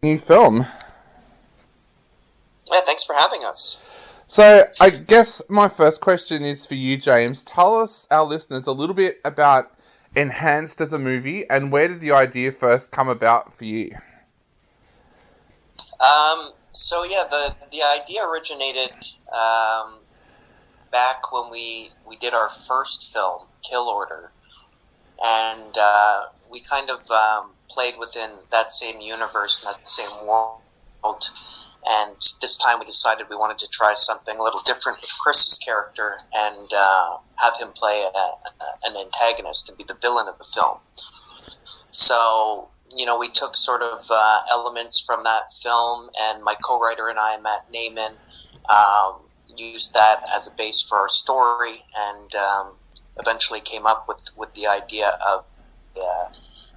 New film. Yeah, thanks for having us. So, I guess my first question is for you, James. Tell us, our listeners, a little bit about Enhanced as a movie and where did the idea first come about for you? So the idea originated back when we did our first film, Kill Order, and we kind of played within that same universe, that same world. And this time we decided we wanted to try something a little different with Chris's character and have him play an antagonist and be the villain of the film. So, we took sort of elements from that film, and my co-writer and I, Matt Naiman, used that as a base for our story, and eventually came up with the idea of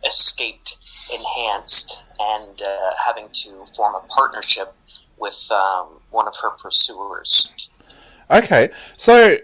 escaped, enhanced, and having to form a partnership with one of her pursuers. Okay, so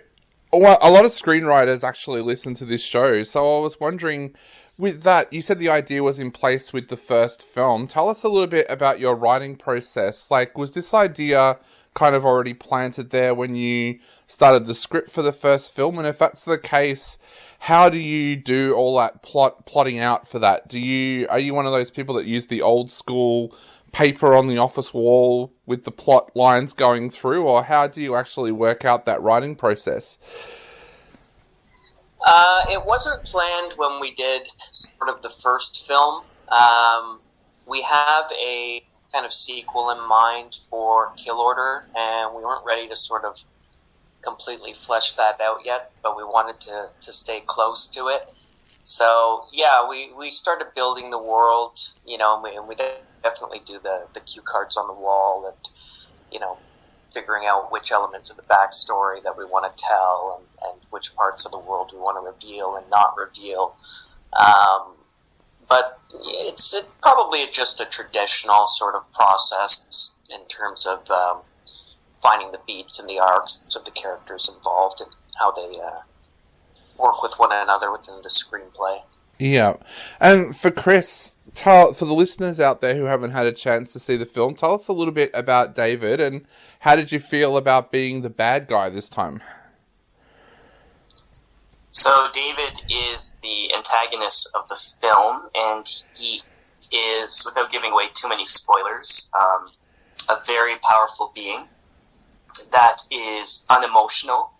well, a lot of screenwriters actually listen to this show, so I was wondering, with that, you said the idea was in place with the first film. Tell us a little bit about your writing process. Like, was this idea kind of already planted there when you started the script for the first film? And if that's the case, how do you do all that plotting out for that? Are you one of those people that use the old school paper on the office wall with the plot lines going through, or how do you actually work out that writing process? It wasn't planned when we did sort of the first film. We have a kind of sequel in mind for Kill Order, and we weren't ready to sort of completely flesh that out yet, but we wanted to stay close to it. So, yeah, we started building the world, and we definitely do the cue cards on the wall and, figuring out which elements of the backstory that we want to tell and which parts of the world we want to reveal and not reveal. But it's probably just a traditional sort of process in terms of finding the beats and the arcs of the characters involved and how they work with one another within the screenplay. Yeah. And for Chris, for the listeners out there who haven't had a chance to see the film, tell us a little bit about David and how did you feel about being the bad guy this time? So David is the antagonist of the film, and he is, without giving away too many spoilers, a very powerful being that is unemotional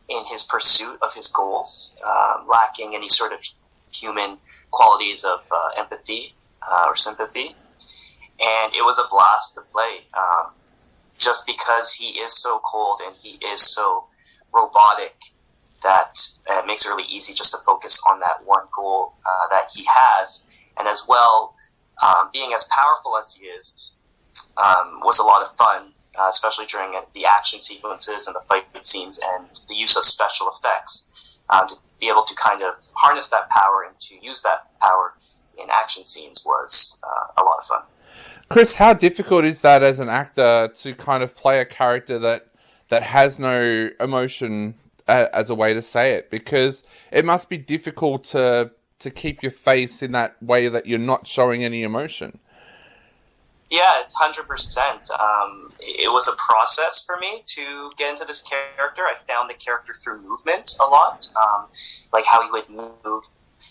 in his pursuit of his goals, lacking any sort of human qualities of empathy or sympathy. And it was a blast to play, just because he is so cold and he is so robotic that it makes it really easy just to focus on that one goal that he has. And as well, being as powerful as he is was a lot of fun, especially during the action sequences and the fight scenes and the use of special effects. To be able to kind of harness that power and to use that power in action scenes was a lot of fun. Chris, how difficult is that as an actor to kind of play a character that has no emotion, as a way to say it? Because it must be difficult to keep your face in that way that you're not showing any emotion. Yeah, it's 100%. It was a process for me to get into this character. I found the character through movement a lot, like how he would move.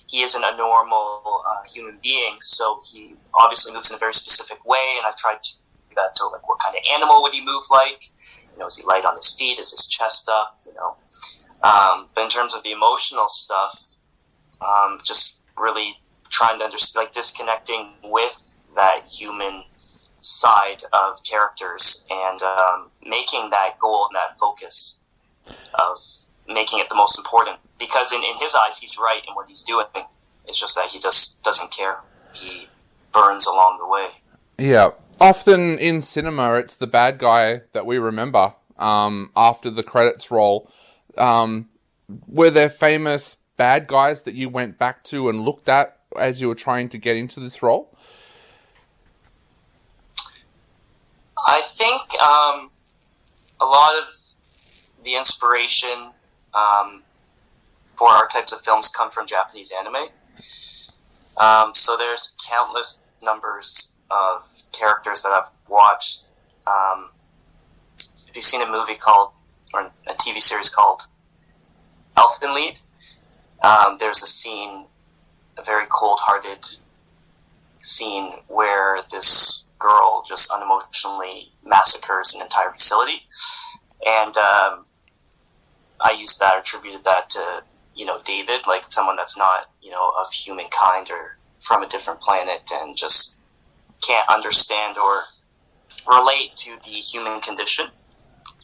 He isn't a normal human being, so he obviously moves in a very specific way, and I tried to do that to, like, what kind of animal would he move like? Is he light on his feet? Is his chest up? But in terms of the emotional stuff, just really trying to understand, like, disconnecting with that human side of characters and making that goal and that focus of making it the most important, because in his eyes he's right in what he's doing. It's just that he just doesn't care. He burns along the way. Yeah, often in cinema it's the bad guy that we remember after the credits roll. Were there famous bad guys that you went back to and looked at as you were trying to get into this role? I think a lot of the inspiration for our types of films come from Japanese anime. So there's countless numbers of characters that I've watched. If you've seen a movie called, or a TV series called Elfen Lied, there's a scene, a very cold-hearted scene where this girl just unemotionally massacres an entire facility, and I used that, attributed that to, David, like someone that's not, of humankind or from a different planet and just can't understand or relate to the human condition,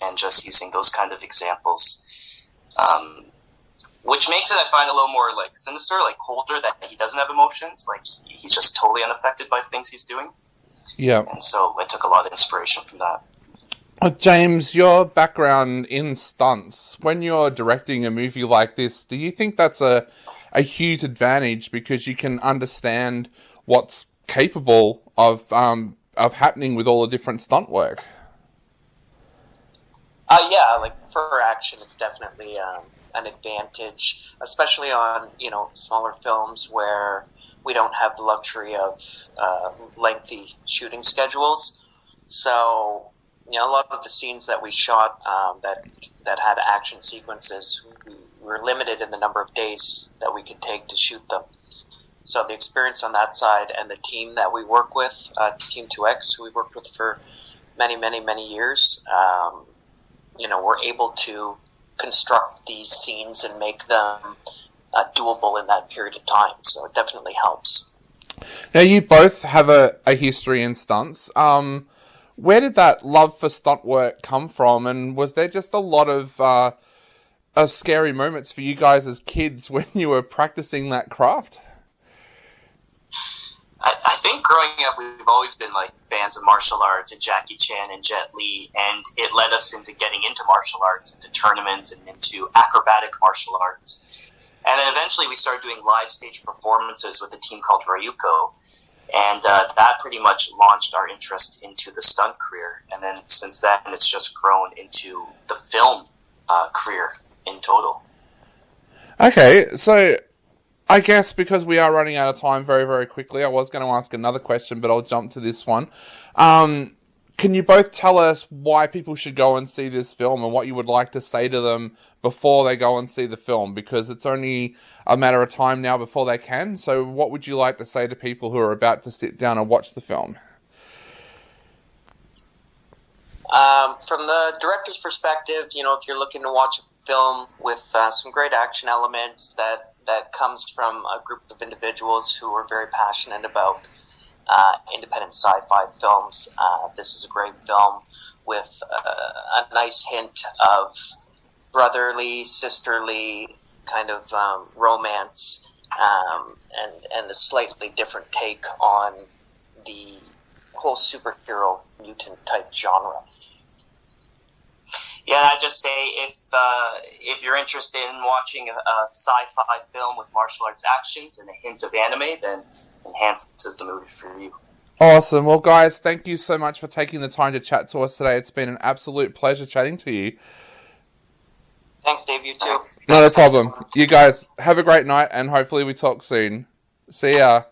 and just using those kind of examples, which makes it, I find, a little more like sinister, like colder, that he doesn't have emotions, like he's just totally unaffected by things he's doing. Yeah. And so I took a lot of inspiration from that. James, your background in stunts, when you're directing a movie like this, do you think that's a huge advantage because you can understand what's capable of happening with all the different stunt work? Yeah, like for action, it's definitely an advantage, especially on smaller films where we don't have the luxury of lengthy shooting schedules. So a lot of the scenes that we shot that had action sequences, we were limited in the number of days that we could take to shoot them. So the experience on that side, and the team that we work with, Team 2X, who we worked with for many, many, many years, we're able to construct these scenes and make them doable in that period of time. So it definitely helps. Now, you both have a history in stunts. Where did that love for stunt work come from? And was there just a lot of scary moments for you guys as kids when you were practicing that craft? I think growing up, we've always been like fans of martial arts and Jackie Chan and Jet Li, and it led us into getting into martial arts, into tournaments, and into acrobatic martial arts. And then eventually we started doing live stage performances with a team called Ryuko, and that pretty much launched our interest into the stunt career. And then since then, it's just grown into the film career in total. Okay, so I guess because we are running out of time very, very quickly, I was going to ask another question, but I'll jump to this one. Can you both tell us why people should go and see this film and what you would like to say to them before they go and see the film? Because it's only a matter of time now before they can. So what would you like to say to people who are about to sit down and watch the film? From the director's perspective, if you're looking to watch a film with some great action elements that comes from a group of individuals who are very passionate about independent sci-fi films, this is a great film with a nice hint of brotherly, sisterly kind of romance, and a slightly different take on the whole superhero mutant type genre. Yeah, and I'd just say if you're interested in watching a sci-fi film with martial arts actions and a hint of anime, then enhances the movie for you. Awesome. Well, guys, thank you so much for taking the time to chat to us today. It's been an absolute pleasure chatting to you. Thanks, Dave. You too. Not a problem. You guys have a great night, and hopefully we talk soon. See ya.